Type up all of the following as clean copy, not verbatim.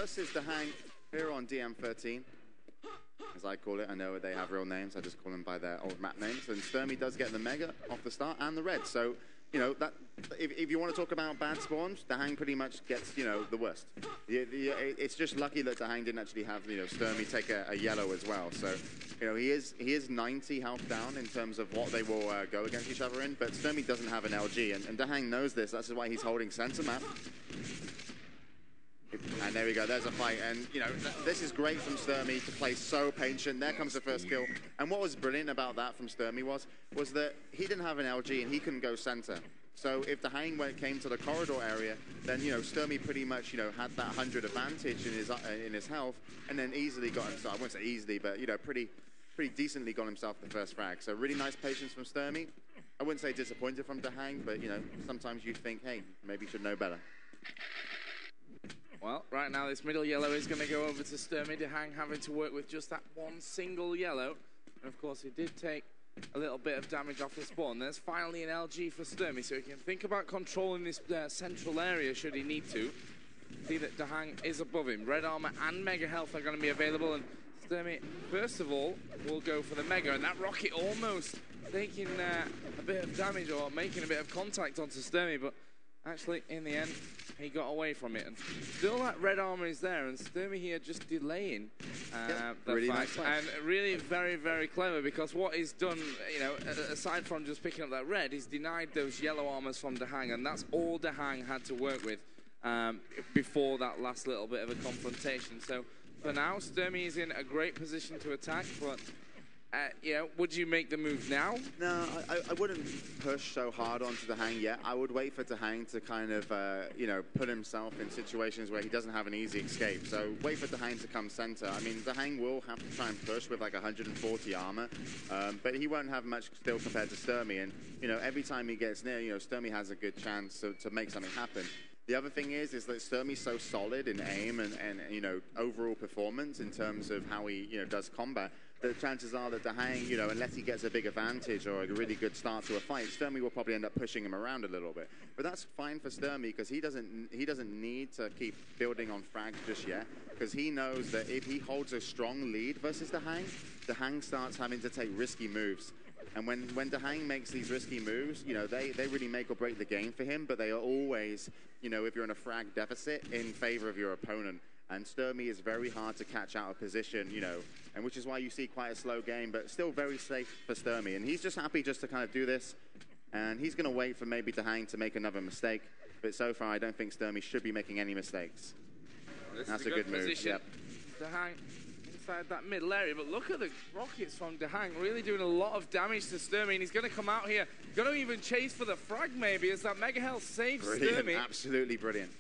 versus DaHanG here on dm13, as I call it. I know they have real names. I just call them by their old map names. And Stermy does get the Mega off the start and the Red. So, you know, that if you want to talk about bad spawns, DaHanG pretty much gets, you know, the worst. It's just lucky that DaHanG didn't actually have, you know, Stermy take a yellow as well. So, you know, he is 90 health down in terms of what they will go against each other in. But Stermy doesn't have an LG, and DaHanG knows this. That's why he's holding center map. And there we go, there's a fight. And, you know, this is great from Stermy to play so patient. There comes the first kill. And what was brilliant about that from Stermy was that he didn't have an LG and he couldn't go center. So if DaHanG came to the corridor area, then, you know, Stermy pretty much, you know, had that 100 advantage in his health, and then easily got himself, I wouldn't say easily, but, you know, pretty decently got himself the first frag. So really nice patience from Stermy. I wouldn't say disappointed from DaHanG, but, you know, sometimes you think, hey, maybe you should know better. Well, right now this middle yellow is going to go over to Stermy. DaHanG having to work with just that one single yellow. And of course, he did take a little bit of damage off the spawn. There's finally an LG for Stermy, so he can think about controlling this central area should he need to. See that DaHanG is above him. Red armor and mega health are going to be available. And Stermy, first of all, will go for the mega. And that rocket almost taking a bit of damage or making a bit of contact onto Stermy. But actually, in the end, he got away from it. And still that red armor is there. And Stermy here just delaying the really fight. Nice And really very, very clever, because what he's done, you know, aside from just picking up that red, he's denied those yellow armors from DaHanG. And that's all DaHanG had to work with before that last little bit of a confrontation. So for now, Stermy is in a great position to attack. But you know, would you make the move now? No, I wouldn't push so hard onto DaHanG yet. I would wait for DaHanG to kind of, you know, put himself in situations where he doesn't have an easy escape. So wait for DaHanG to come center. I mean, DaHanG will have to try and push with like 140 armor, but he won't have much still compared to Stermy. And, you know, every time he gets near, you know, Stermy has a good chance to make something happen. The other thing is that Stermy's so solid in aim and you know, overall performance in terms of how he, you know, does combat, the chances are that DaHanG, you know, unless he gets a big advantage or a really good start to a fight, Stermy will probably end up pushing him around a little bit. But that's fine for Stermy, because he doesn't need to keep building on frags just yet, because he knows that if he holds a strong lead versus DaHanG starts having to take risky moves. And when DaHanG makes these risky moves, you know, they really make or break the game for him, but they are always, you know, if you're in a frag deficit, in favor of your opponent. And Stermy is very hard to catch out of position, you know, and which is why you see quite a slow game, but still very safe for Stermy. And he's just happy just to kind of do this, and he's going to wait for maybe DaHanG to make another mistake. But so far, I don't think Stermy should be making any mistakes. That's a good move. Yep. DaHanG inside that middle area, but look at the rockets from DaHanG, really doing a lot of damage to Stermy, and he's going to come out here, going to even chase for the frag maybe, as that mega health saves Stermy. Absolutely brilliant.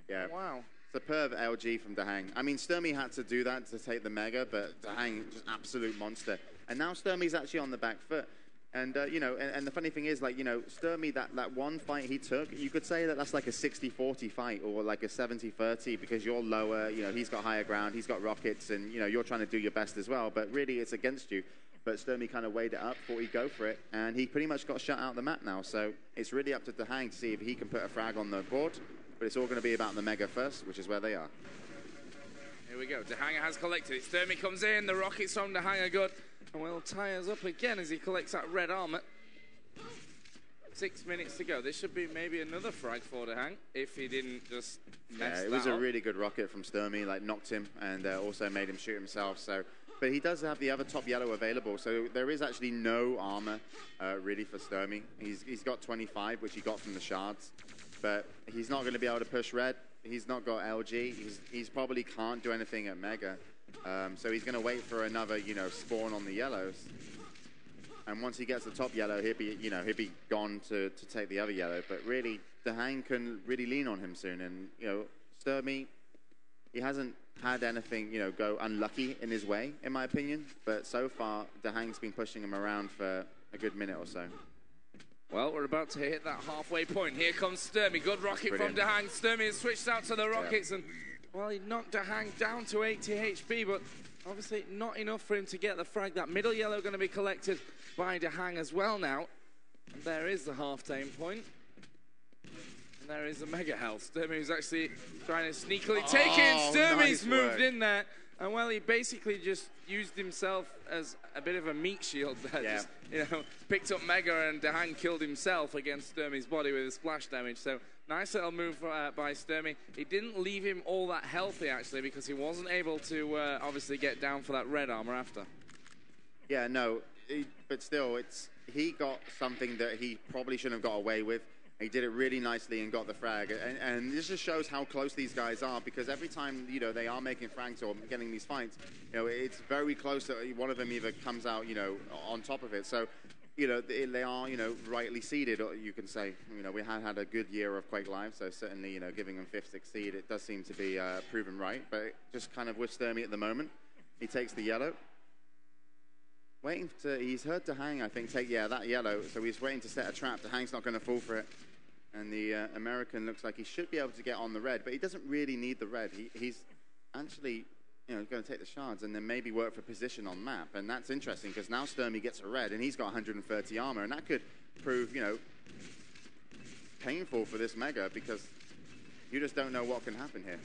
Yeah. Wow. Superb LG from DaHanG. I mean, Stermy had to do that to take the mega, but DaHanG, just absolute monster. And now Stermy's actually on the back foot. And, you know, and the funny thing is, like, you know, Stermy, that one fight he took, you could say that that's like a 60-40 fight, or like a 70-30, because you're lower, you know, he's got higher ground, he's got rockets, and, you know, you're trying to do your best as well. But really, it's against you. But Stermy kind of weighed it up, thought he'd go for it, and he pretty much got shut out of the map now. So it's really up to DaHanG to see if he can put a frag on the board. But it's all going to be about the mega first, which is where they are. Here we go. DaHanG has collected it. Stermy comes in. The rockets from DaHanG are good. And will tie us up again as he collects that red armor. 6 minutes to go. This should be maybe another frag for DaHanG if he didn't just mess that up. It was a really good rocket from Stermy, like knocked him and also made him shoot himself. So, but he does have the other top yellow available, so there is actually no armor really for Stermy. He's got 25, which he got from the shards, but he's not going to be able to push red. He's not got LG. He's probably can't do anything at mega. So he's going to wait for another, you know, spawn on the yellows. And once he gets the top yellow, he'll be gone to take the other yellow. But really, DaHanG can really lean on him soon. And, you know, Stermy, he hasn't had anything, you know, go unlucky in his way, in my opinion. But so far, DaHanG's been pushing him around for a good minute or so. Well, we're about to hit that halfway point. Here comes Stermy. Good rocket from DaHanG. Stermy has switched out to the rockets, and, well, he knocked DaHanG down to 80 HP, but obviously not enough for him to get the frag. That middle yellow going to be collected by DaHanG as well now. And there is the half-time point. And there is a mega health. Stermy was actually trying to sneakily take it. Stermy's moved in there. And well, he basically just used himself as a bit of a meat shield there. Yeah. Just, you know, picked up Mega, and DaHanG killed himself against Stermy's body with a splash damage. So nice little move by Stermy. He didn't leave him all that healthy, actually, because he wasn't able to obviously get down for that red armor after. Yeah, no, but still, he got something that he probably shouldn't have got away with. He did it really nicely and got the frag. And this just shows how close these guys are, because every time, you know, they are making frags or getting these fights, you know, it's very close that one of them either comes out, you know, on top of it. So, you know, they are, you know, rightly seeded, you can say. You know, we had a good year of Quake Live, so certainly, you know, giving them 5th, 6th seed, it does seem to be proven right. But just kind of with Stermy at the moment, he takes the yellow. Waiting to, he's heard DaHanG, I think, take, that yellow. So he's waiting to set a trap. DaHang's not going to fall for it. And the American looks like he should be able to get on the red, but he doesn't really need the red. He's actually, you know, going to take the shards and then maybe work for position on map. And that's interesting, because now Stermy gets a red, and he's got 130 armor. And that could prove, you know, painful for this Mega, because you just don't know what can happen here.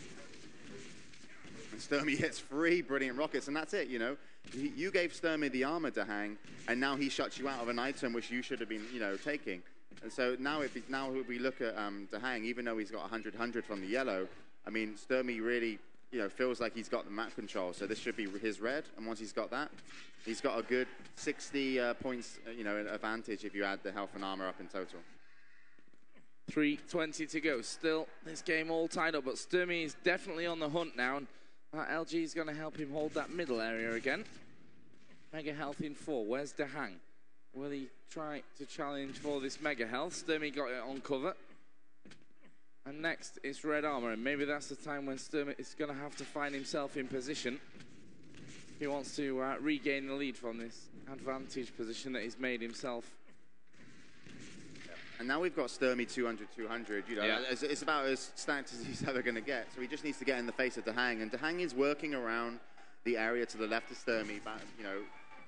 And Stermy hits 3 brilliant rockets, and that's it, you know. You gave Stermy the armor, DaHanG, and now he shuts you out of an item which you should have been, you know, taking. And so now if we look at DaHanG, even though he's got 100 from the yellow, I mean, Stermy really, you know, feels like he's got the map control. So this should be his red, and once he's got that, he's got a good 60 points, you know, advantage if you add the health and armor up in total. 3:20 to go. Still, this game all tied up, but Stermy is definitely on the hunt now, and that LG is going to help him hold that middle area again. Mega health in 4. Where's DaHanG? Will he try to challenge for this mega health? Stermy got it on cover. And next is red armor, and maybe that's the time when Stermy is going to have to find himself in position. He wants to regain the lead from this advantage position that he's made himself. And now we've got Stermy 200-200, you know, it's about as stacked as he's ever going to get. So he just needs to get in the face of DaHanG, and DaHanG is working around the area to the left of Stermy, back, you know,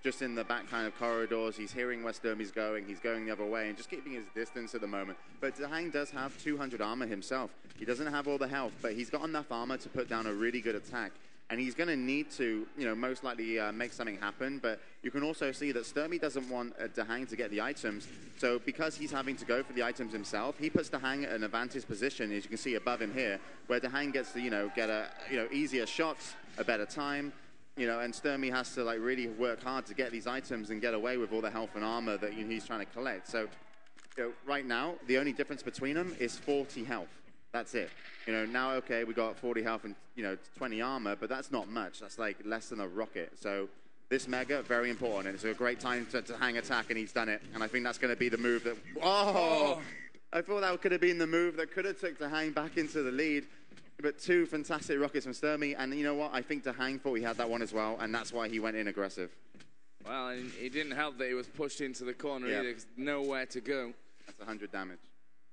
just in the back kind of corridors. He's hearing where Stermy's going. He's going the other way and just keeping his distance at the moment. But DaHanG does have 200 armor himself. He doesn't have all the health, but he's got enough armor to put down a really good attack. And he's going to need to, you know, most likely make something happen. But you can also see that Stermy doesn't want DaHanG to get the items. So because he's having to go for the items himself, he puts DaHanG at an advantage position, as you can see above him here, where DaHanG gets to, you know, get a, you know, easier shots, a better time. You know, and Stermy has to, like, really work hard to get these items and get away with all the health and armor that he's trying to collect. So, you know, right now, the only difference between them is 40 health. That's it. You know, now, okay, we got 40 health and, you know, 20 armor, but that's not much. That's, like, less than a rocket. So this Mega, very important. And it's a great time to hang attack, and he's done it. And I think that's going to be the move that... Oh! I thought that could have been the move that could have took DaHanG back into the lead. But 2 fantastic rockets from Stermy, and you know what? I think DaHanG thought he had that one as well, and that's why he went in aggressive. Well, and it didn't help that he was pushed into the corner either, because nowhere to go. That's 100 damage.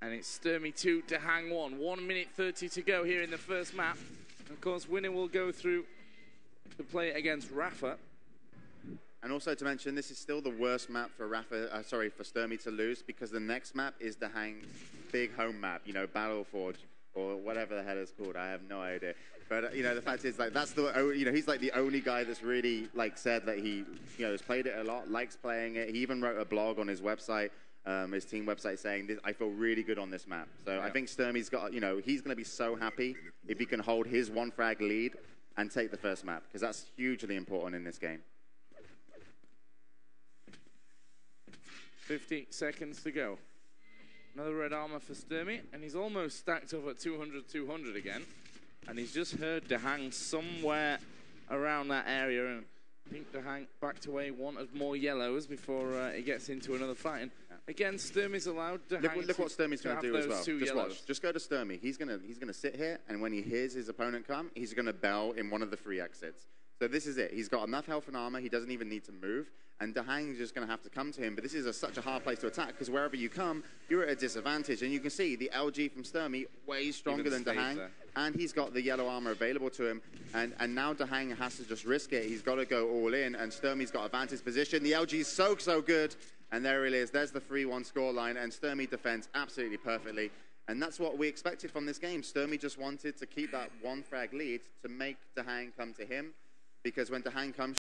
And it's Stermy 2, DaHanG 1. 1 minute 30 to go here in the first map. Of course, winner will go through to play against Rafa. And also to mention, this is still the worst map for for Stermy to lose, because the next map is DaHanG's big home map, you know, Battleforge, or whatever the hell it's called. I have no idea. But, you know, the fact is, like, that's the, you know, he's like the only guy that's really, like, said that he, you know, has played it a lot, likes playing it. He even wrote a blog on his website, his team website, saying, I feel really good on this map. So I think Stermy's got, you know, he's going to be so happy if he can hold his 1 frag lead and take the first map, because that's hugely important in this game. 50 seconds to go. Another red armor for Stermy, and he's almost stacked up at 200-200 again. And he's just heard DaHanG somewhere around that area, and I think DaHanG backed away, wanted more yellows before he gets into another fight. And again, Stermy's allowed DaHanG look what Stermy's going to do as well. Just yellows. watch. Just go to Stermy. He's gonna sit here, and when he hears his opponent come, he's going to bell in one of the 3 exits. So this is it. He's got enough health and armor. He doesn't even need to move. And DaHanG is just going to have to come to him. But this is such a hard place to attack, because wherever you come, you're at a disadvantage. And you can see the LG from Stermy way stronger than DaHanG. And he's got the yellow armor available to him. And now DaHanG has to just risk it. He's got to go all in. And Stermy's got advantage position. The LG is so good. And there it is. There's the 3-1 scoreline. And Stermy defends absolutely perfectly. And that's what we expected from this game. Stermy just wanted to keep that one frag lead to make DaHanG come to him, because when DaHanG comes